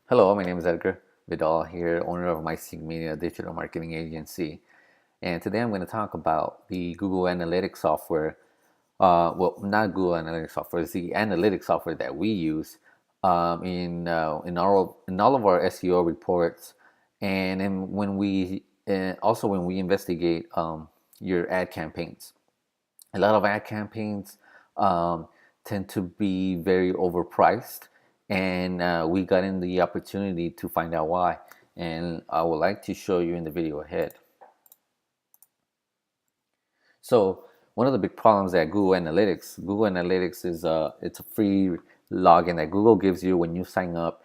Hello, my name is Edgar Vidal here, owner of my Synk Media digital marketing agency. And today I'm going to talk about the Google Analytics software. Well, not Google Analytics software, it's the analytics software that we use in all of our SEO reports, and when we investigate your ad campaigns. A lot of ad campaigns um, tend to be very overpriced, and we got in the opportunity to find out why. And I would like to show you in the video ahead. So one of the big problems at Google Analytics is it's a free login that Google gives you when you sign up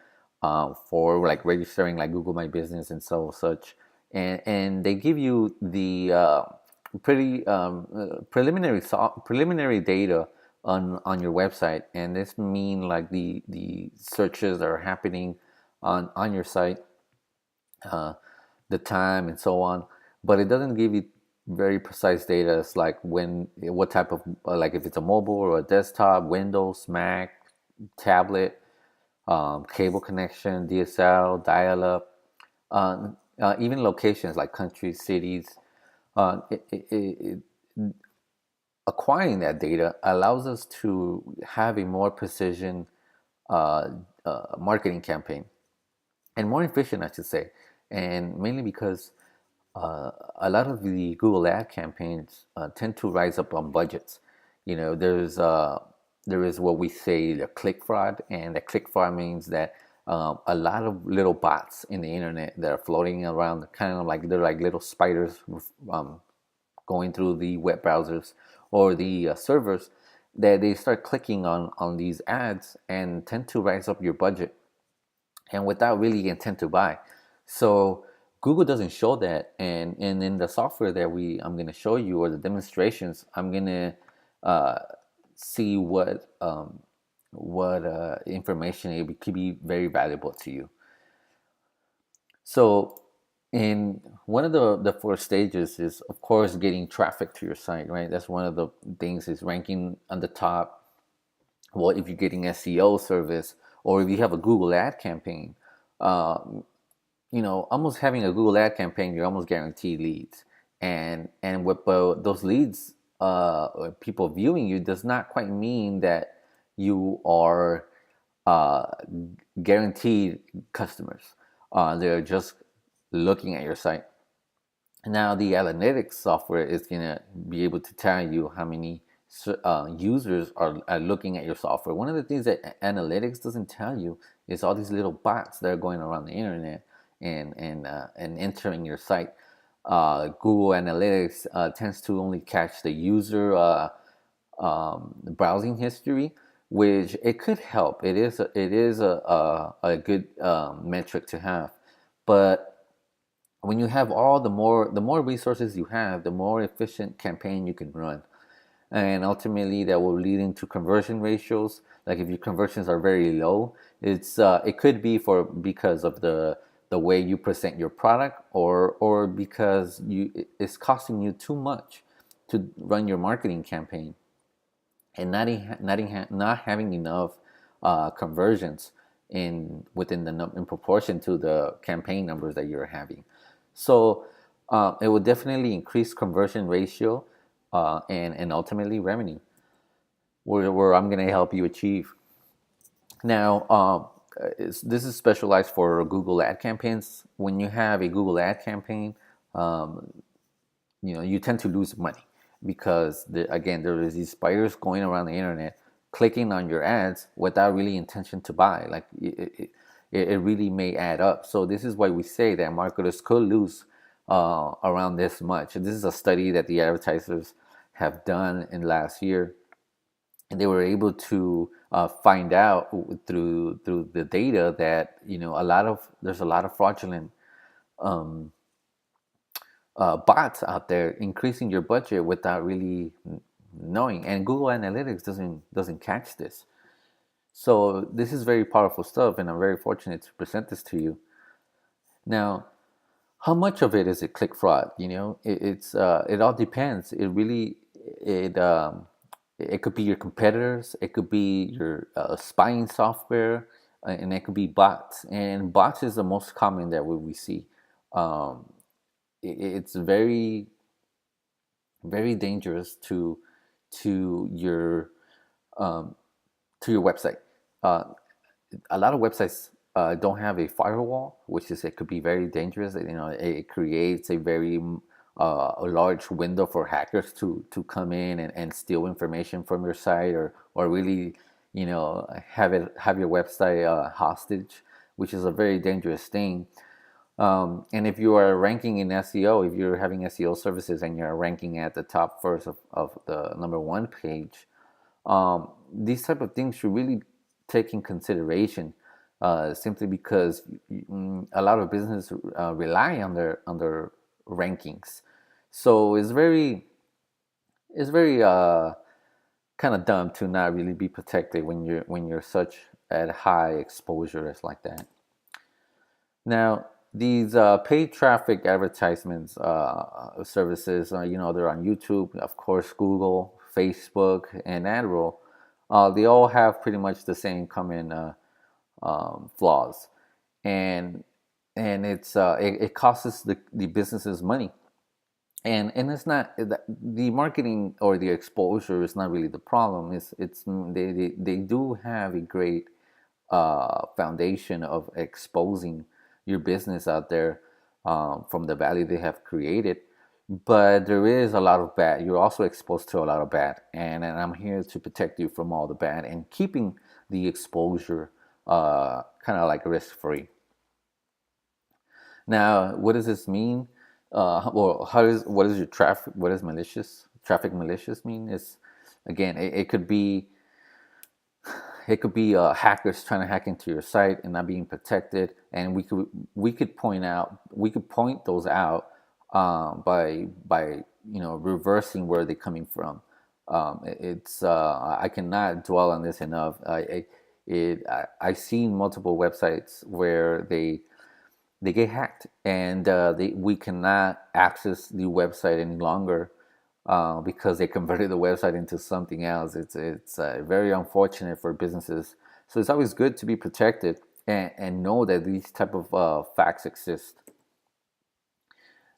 for like registering like Google My Business and such, and they give you the pretty preliminary data on your website, and this mean like the searches that are happening on your site, uh, the time and so on, but it doesn't give you very precise data. It's like what type of like if it's a mobile or a desktop, Windows, Mac, tablet, cable connection, DSL, dial-up, even locations like countries, cities. Uh, it, it, it, Acquiring that data allows us to have a more precision uh, marketing campaign, and more efficient, I should say, and mainly because a lot of the Google ad campaigns tend to rise up on budgets. You know, there is what we say the click fraud, and the click fraud means that a lot of little bots in the internet that are floating around, kind of like they're like little spiders um, going through the web browsers or the servers, that they start clicking on these ads and tend to rise up your budget and without really intent to buy. So Google doesn't show that, and in the software that I'm going to show you, or the demonstrations, I'm going to uh, see what information could be very valuable to you. So in one of the four stages is, of course, getting traffic to your site, right? That's one of the things, is ranking on the top. Well, if you're getting SEO service, or if you have a Google ad campaign, uh, almost having a Google ad campaign, you're almost guaranteed leads. And with those leads, or people viewing you, does not quite mean that you are uh, guaranteed customers. They're just looking at your site. Now, the analytics software is going to be able to tell you how many users are looking at your software. One of the things that analytics doesn't tell you is all these little bots that are going around the internet and entering your site. Google Analytics tends to only catch the user browsing history, which it could help. It is a good metric to have, but when you have the more resources you have, the more efficient campaign you can run, and ultimately that will lead into conversion ratios. Like if your conversions are very low, it could be because of the way you present your product, or because it's costing you too much to run your marketing campaign, and not having enough conversions in proportion to the campaign numbers that you're having. So it will definitely increase conversion ratio, and ultimately revenue, where I'm going to help you achieve. Now, this is specialized for Google ad campaigns. When you have a Google ad campaign, um, you tend to lose money because again, there is these spiders going around the internet clicking on your ads without really intention to buy. Like it really may add up. So this is why we say that marketers could lose around this much. This is a study that the advertisers have done in last year, and they were able to find out through the data that there's a lot of fraudulent um, bots out there increasing your budget without really knowing, and Google Analytics doesn't catch this. So this is very powerful stuff, and I'm very fortunate to present this to you. Now, how much of it is it click fraud? It all depends. It could be your competitors, it could be your spying software, and it could be bots. And bots is the most common that we see. Um, it's very very dangerous to your um, to your website. Uh, a lot of websites don't have a firewall, which is it could be very dangerous. You know, it creates a very a large window for hackers to come in and steal information from your site, or really, you know, have your website hostage, which is a very dangerous thing. And if you are ranking in SEO, if you're having SEO services and you're ranking at the top first of the number one page, these type of things should really take in consideration, simply because a lot of businesses rely on their rankings. So it's very kind of dumb to not really be protected when you're such at high exposure as like that. Now, these paid traffic advertisements services, you know, they're on YouTube, of course, Google, Facebook, and AdRoll. They all have pretty much the same common flaws, and it costs the businesses money, and it's not the marketing or the exposure is not really the problem. It's they do have a great foundation of exposing your business out there, from the value they have created. But there is a lot of bad. You're also exposed to a lot of bad, and I'm here to protect you from all the bad and keeping the exposure kind of like risk free. Now, what does this mean? Well, what is your traffic? What is malicious traffic malicious mean? Is again, it could be hackers trying to hack into your site and not being protected, and we could point those out, by you know, reversing where they're coming from. It's I cannot dwell on this enough. I've seen multiple websites where they get hacked, and we cannot access the website any longer, because they converted the website into something else. It's very unfortunate for businesses. So it's always good to be protected and know that these type of facts exist.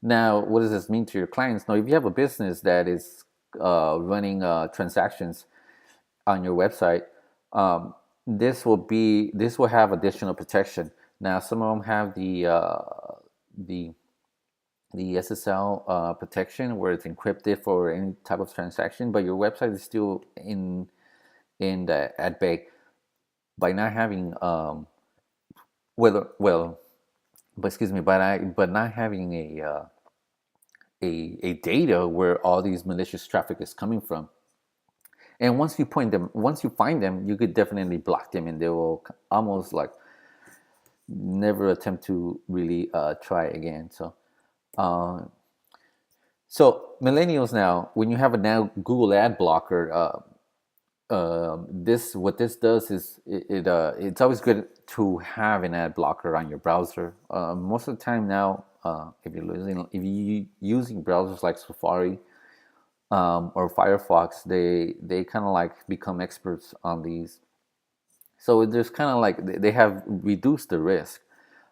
Now, what does this mean to your clients? Now, if you have a business that is running transactions on your website, this will have additional protection. Now, some of them have the the SSL protection where it's encrypted for any type of transaction, but your website is still in the at bay by not having well, but excuse me, but not having a data where all these malicious traffic is coming from. And once you find them, you could definitely block them, and they will almost like never attempt to really try again. Uh, so millennials now, when you have a now Google ad blocker, this what this does is it's always good to have an ad blocker on your browser. Most of the time now, if you using browsers like Safari, or Firefox, they kind of like become experts on these. So there's kind of like they have reduced the risk,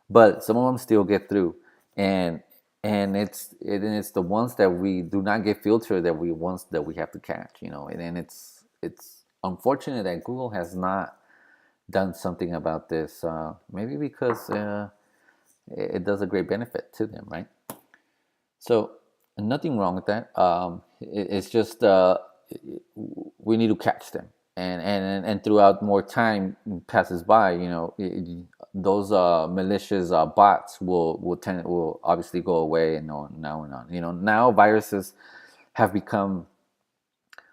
but some of them still get through, and it's the ones that we do not get filtered that we have to catch, you know. And it's unfortunate that Google has not done something about this. Maybe because it does a great benefit to them, right? So nothing wrong with that. It's just we need to catch them, and throughout more time passes by, you know, those malicious bots will obviously go away, and on and on. You know, now viruses have become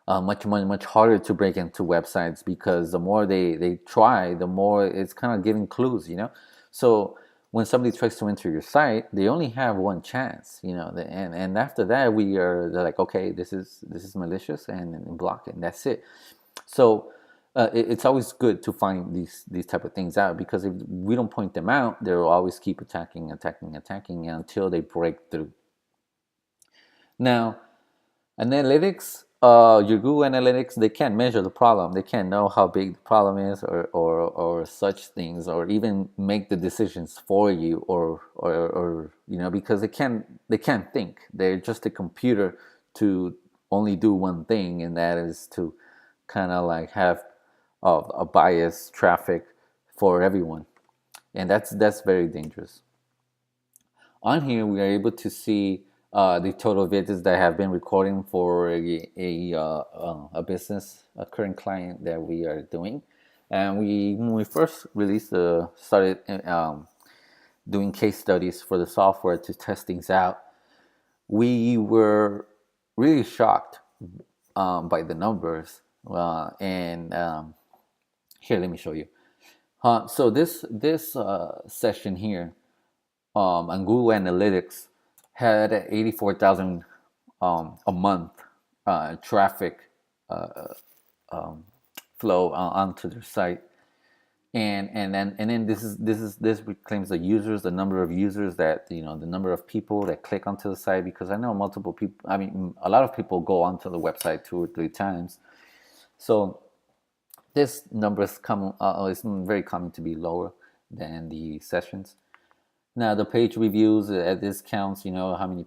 much harder to break into websites, because the more they try, the more it's kind of giving clues, you know. So when somebody tries to enter your site, they only have one chance, you know, and after that they're like, okay, this is malicious, and block it, and that's it. So it's always good to find these type of things out, because if we don't point them out, they'll always keep attacking until they break through. Now, analytics your Google Analytics, they can't measure the problem. They can't know how big the problem is, or such things, or even make the decisions for you, or because they can't think. They're just a computer to only do one thing, and that is to kind of like have a biased traffic for everyone, and that's very dangerous. On here, we are able to see the total visits that have been recording for a business, a current client that we are doing. And when we first released started doing case studies for the software to test things out, we were really shocked by the numbers. And here, let me show you. So this session here on Google Analytics had 84,000 a month traffic flow onto their site, and then this claims the users, the number of users that the number of people that click onto the site, because I know multiple people. I mean, a lot of people go onto the website 2 or 3 times, so this number is very common to be lower than the sessions. Now the page reviews, this counts, how many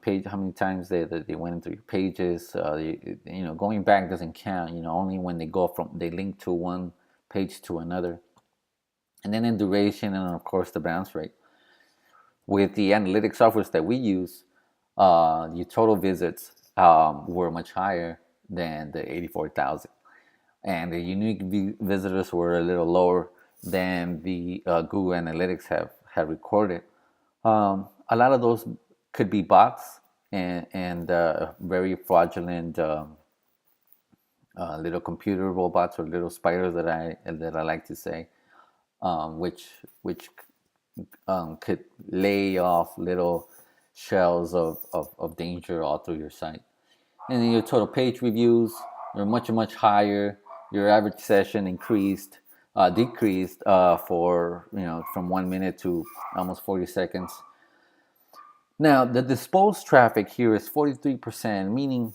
times they went into your pages. Going back doesn't count. Only when they link to one page to another. And then in duration, and of course the bounce rate. With the analytic softwares that we use, your total visits were much higher than the 84,000, and the unique visitors were a little lower than the Google Analytics have recorded. A lot of those could be bots and very fraudulent little computer robots, or little spiders that I like to say, which could lay off little shells of danger all through your site. And then your total page reviews are much higher. Your average session decreased for from 1 minute to almost 40 seconds. Now the disposed traffic here is 43%, meaning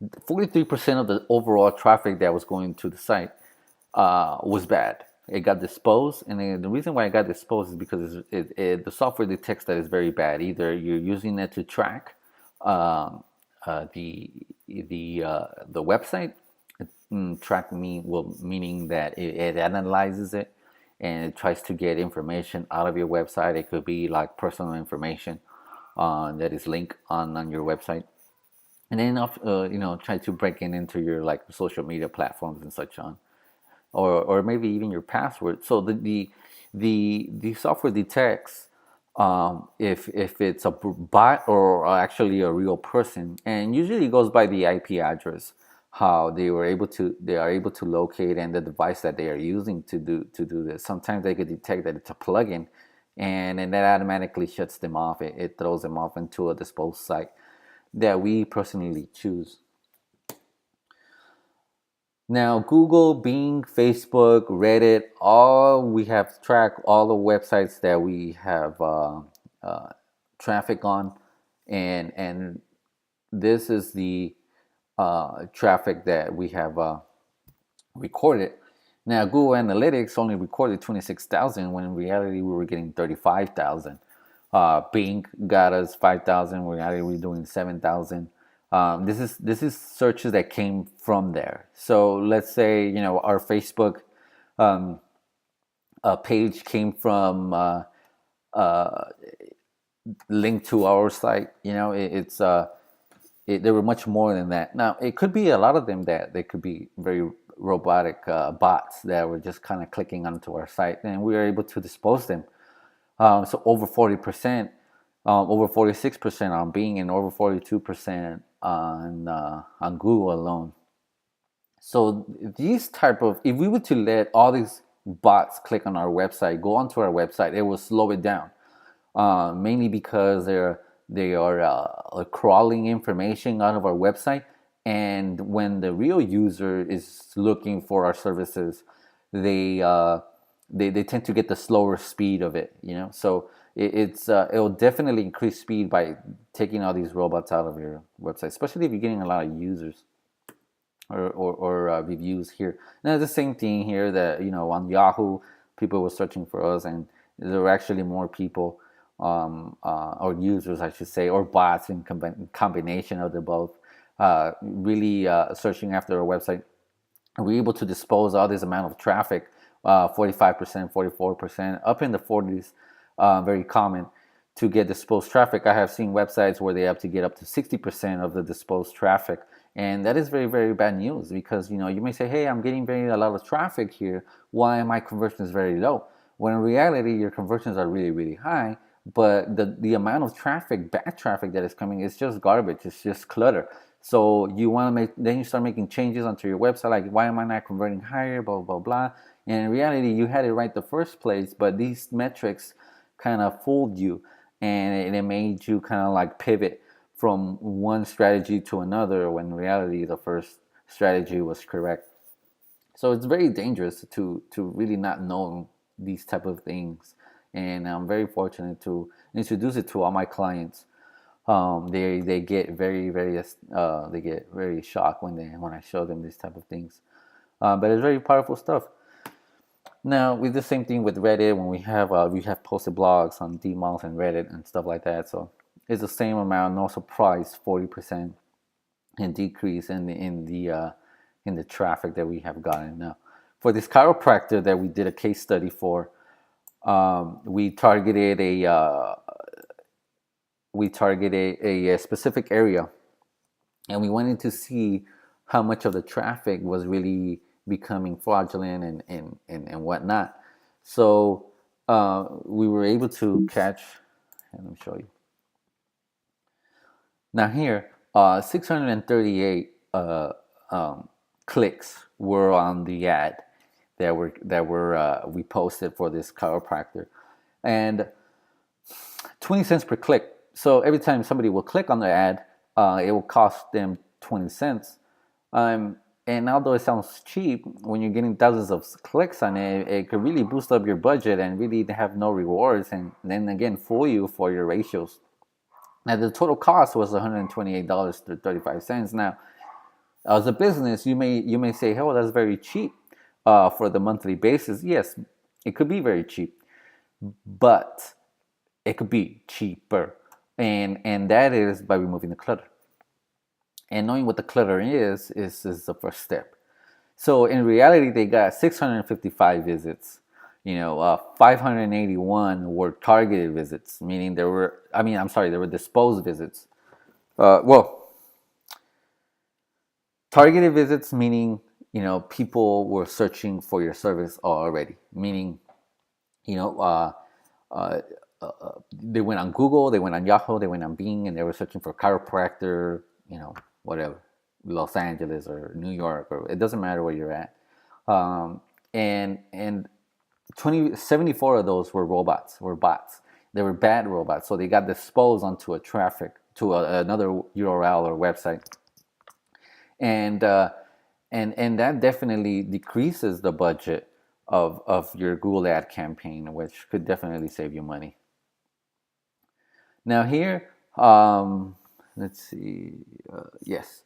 43% of the overall traffic that was going to the site was bad. It got disposed, and the reason why it got disposed is because the software detects that it's very bad. Either you're using it to track the website. Meaning that it analyzes it, and it tries to get information out of your website. It could be like personal information that is linked on your website, and then try to break into your like social media platforms and such on, or maybe even your password. So the software detects if it's a bot or actually a real person, and usually it goes by the IP address, how they are able to locate, and the device that they are using to do this. Sometimes they could detect that it's a plugin, and that automatically shuts them off. It throws them off into a disposed site that we personally choose. Now Google, Bing, Facebook, Reddit, we have tracked all the websites that we have traffic on, and this is the traffic that we have recorded. Now Google Analytics only recorded 26,000, when in reality we were getting 35,000. Bing got us 5,000. We're actually doing 7,000. This is searches that came from there. So let's say our Facebook page came from linked to our site. There were much more than that. Now it could be a lot of them that they could be very robotic bots that were just kind of clicking onto our site, and we were able to dispose them. So over 40%, over 46% on Bing, and over 42% on Google alone. So these type of, if we were to let all these bots click on our website, go onto our website, it will slow it down. Mainly because they are crawling information out of our website, and when the real user is looking for our services, they tend to get the slower speed of it. So it will definitely increase speed by taking all these robots out of your website, especially if you're getting a lot of users. or reviews here. Now the same thing here that on Yahoo people were searching for us, and there were actually more people or users, I should say, or bots in combination of the both, really searching after our website. And we're able to dispose all this amount of traffic, 45%, 44%, up in the 40s, very common to get disposed traffic. I have seen websites where they have to get up to 60% of the disposed traffic. And that is very, very bad news, because you may say, hey, I'm getting a lot of traffic here. Why my conversion is very low? When in reality, your conversions are really, really high, but the amount of traffic, bad traffic that is coming, is just garbage. It's just clutter. So you want to then you start making changes onto your website, like, why am I not converting higher, blah, blah, blah. And in reality, you had it right the first place, but these metrics kind of fooled you, and it made you kind of like pivot from one strategy to another, when in reality the first strategy was correct. So it's very dangerous to really not know these type of things, and I'm very fortunate to introduce it to all my clients. They get very shocked when I show them these type of things, but it's very powerful stuff. Now we do the same thing with Reddit when we have posted blogs on DMOS and Reddit and stuff like that. So it's the same amount. No surprise, 40% in decrease in the traffic that we have gotten. Now for this chiropractor that we did a case study for, we targeted a specific area, and we wanted to see how much of the traffic was really becoming fraudulent and whatnot. So we were able to catch, and let me show you. Now here, 638 clicks were on the ad that we posted for this chiropractor, and 20 cents per click. So every time somebody will click on the ad, it will cost them 20 cents. And although it sounds cheap, when you're getting thousands of clicks on it, it could really boost up your budget and really have no rewards, and then again fool you for your ratios. Now the total cost was $128.35. Now, as a business, you may say, "Oh, that's very cheap for the monthly basis." Yes, it could be very cheap, but it could be cheaper, and that is by removing the clutter. And knowing what the clutter is the first step. So in reality, they got 655 visits. 581 were targeted visits, meaning there were disposed visits. Targeted visits meaning, people were searching for your service already. Meaning, they went on Google, they went on Yahoo, they went on Bing, and they were searching for chiropractor, whatever, Los Angeles or New York, or it doesn't matter where you're at. And 74 of those were bots. They were bad robots, so they got disposed onto another URL or website, and that definitely decreases the budget of your Google ad campaign, which could definitely save you money. Now here, let's see. Yes,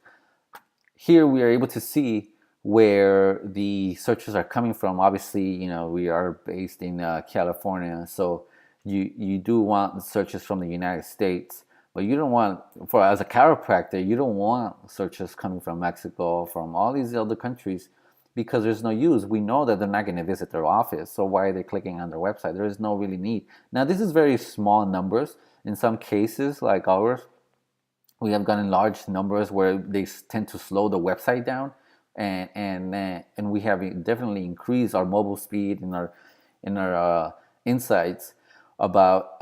here we are able to see where the searches are coming from. Obviously, we are based in California, so you do want searches from the United States, but you don't want, as a chiropractor, you don't want searches coming from Mexico, from all these other countries, because there's no use. We know that they're not going to visit their office, so why are they clicking on their website? There is no really need. Now, this is very small numbers. In some cases, like ours, we have gotten large numbers where they tend to slow the website down, and we have definitely increased our mobile speed in our insights about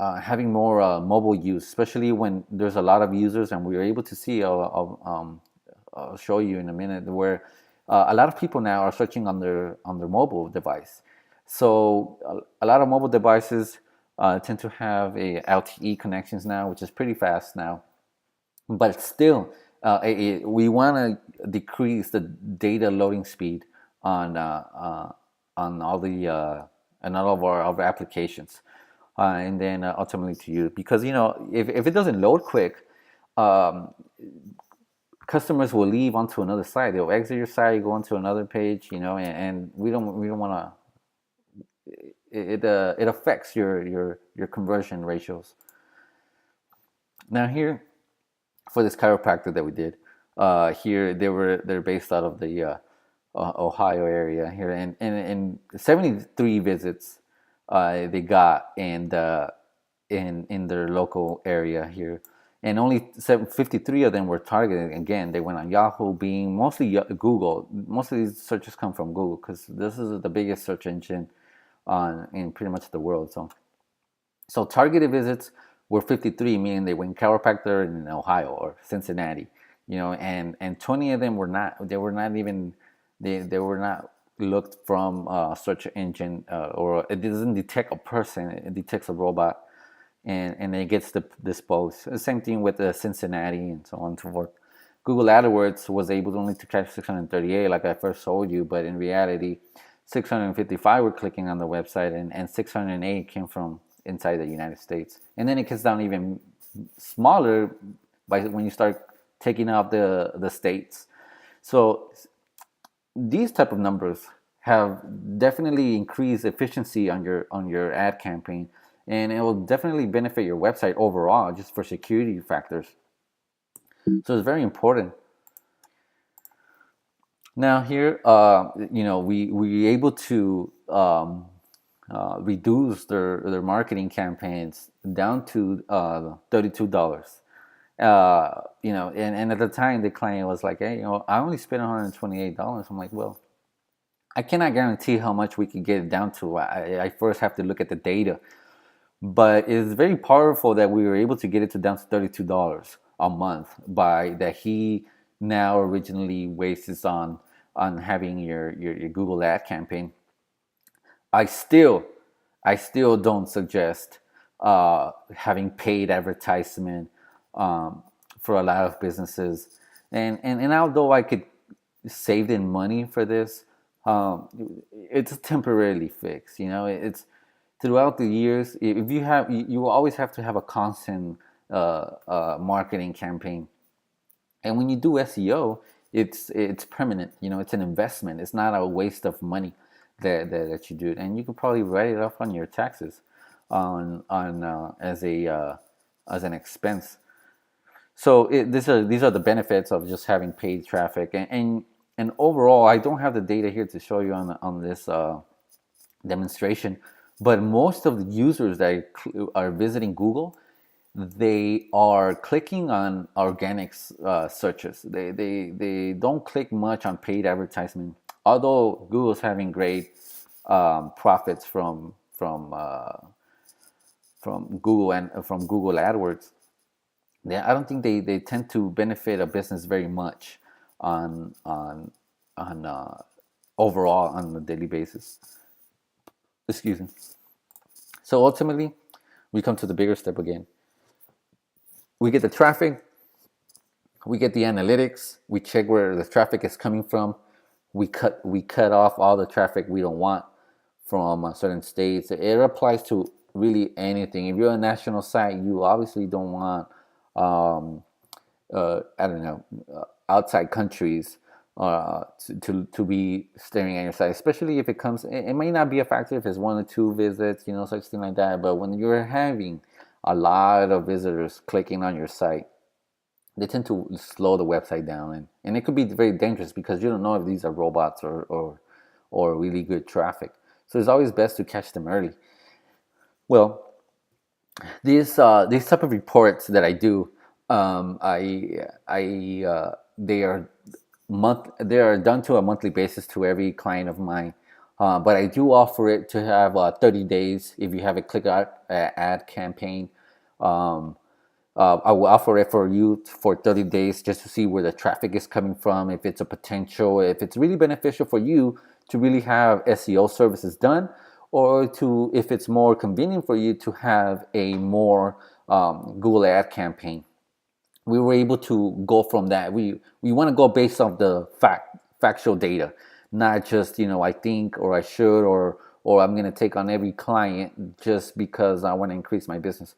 having more mobile use, especially when there's a lot of users, and we are able to see. I'll show you in a minute where a lot of people now are searching on their mobile device. So a lot of mobile devices tend to have a LTE connections now, which is pretty fast now, but still we want to decrease the data loading speed on all of our applications, and then ultimately to you, because if it doesn't load quick, customers will leave onto another site. They'll exit your site, go onto another page, and we don't want to. It affects your conversion ratios. Now here, for this chiropractor that we did, here they're based out of the Ohio area here, and 73 visits they got in their local area here, and only 53 of them were targeted. Again, they went on Yahoo, Bing, mostly Google. Most of these searches come from Google because this is the biggest search engine in pretty much the world. So targeted visits were 53, meaning they went chiropractor in Ohio or Cincinnati, and 20 of them were not. They were not even. They were not looked from search engine, or it doesn't detect a person. It detects a robot, and it gets disposed. The same thing with Cincinnati and so on and so forth. Google AdWords was able only to catch 638, like I first told you, but in reality, 655 were clicking on the website, and 608 came from inside the United States. And then it gets down even smaller when you start taking out the states. So these type of numbers have definitely increased efficiency on your ad campaign, and it will definitely benefit your website overall, just for security factors. So it's very important. Now here, we able to reduce their marketing campaigns down to $32. And at the time the client was like, hey, I only spent $128. I'm like, well, I cannot guarantee how much we could get it down to. I first have to look at the data, but it's very powerful that we were able to get it down to $32 a month by that he now originally wastes on having your Google ad campaign. I still don't suggest having paid advertisement for a lot of businesses, and although I could save in money for this, it's a temporarily fix. It's throughout the years. If you will always have to have a constant marketing campaign, and when you do SEO, it's permanent. It's an investment. It's not a waste of money that you do, and you could probably write it off on your taxes on as an expense. So these are the benefits of just having paid traffic, and overall, I don't have the data here to show you on this demonstration, but most of the users that are visiting Google, they are clicking on organic searches. They don't click much on paid advertisement, although Google's having great profits from Google and from Google AdWords. I don't think they tend to benefit a business very much on overall on a daily basis. Excuse me. So ultimately, we come to the bigger step again. We get the traffic, we get the analytics, we check where the traffic is coming from. We cut off all the traffic we don't want from certain states. It applies to really anything. If you're a national site, you obviously don't want I don't know, outside countries to be staring at your site, especially if it comes. It may not be a factor if it's 1 or 2 visits, such thing like that. But when you're having a lot of visitors clicking on your site, they tend to slow the website down, and it could be very dangerous because you don't know if these are robots or really good traffic. So it's always best to catch them early. Well, these type of reports that I do, they are done to a monthly basis to every client of mine. But I do offer it to have 30 days if you have a click ad campaign. I will offer it for you for 30 days just to see where the traffic is coming from, if it's a potential, if it's really beneficial for you to really have SEO services done, or if it's more convenient for you to have a more Google ad campaign. We were able to go from that. We want to go based on the factual data, not just I think or I should or I'm going to take on every client just because I want to increase my business.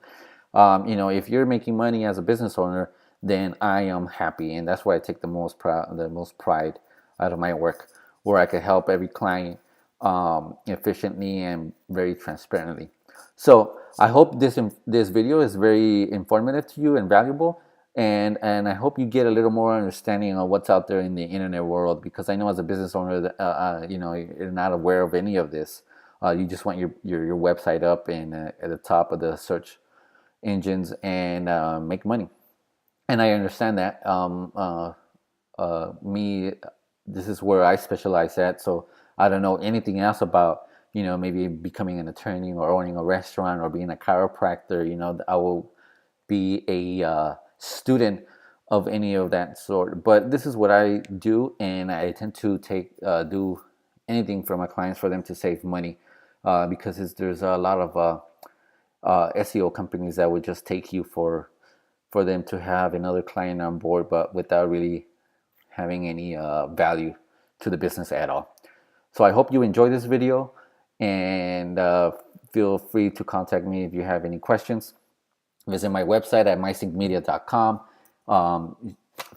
If you're making money as a business owner, then I am happy, and that's why I take the most pride out of my work, where I can help every client efficiently and very transparently. So I hope this video is very informative to you and valuable, and I hope you get a little more understanding of what's out there in the internet world, because I know as a business owner that you're not aware of any of this. You just want your website up and at the top of the search engines and make money. And I understand that. Me, this is where I specialize at. So I don't know anything else about, maybe becoming an attorney or owning a restaurant or being a chiropractor. I will be a student of any of that sort. But this is what I do, and I tend to do anything for my clients for them to save money, because there's a lot of SEO companies that would just take you for them to have another client on board, but without really having any value to the business at all. So I hope you enjoy this video, and feel free to contact me if you have any questions. Visit my website at mysyncmedia.com.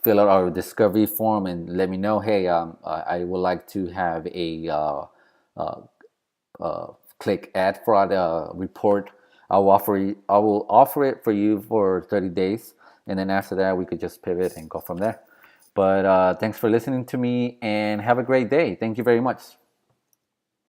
Fill out our discovery form and let me know, hey, I would like to have a click ad fraud report. I will offer it for you for 30 days, and then after that we could just pivot and go from there. But thanks for listening to me, and have a great day. Thank you very much.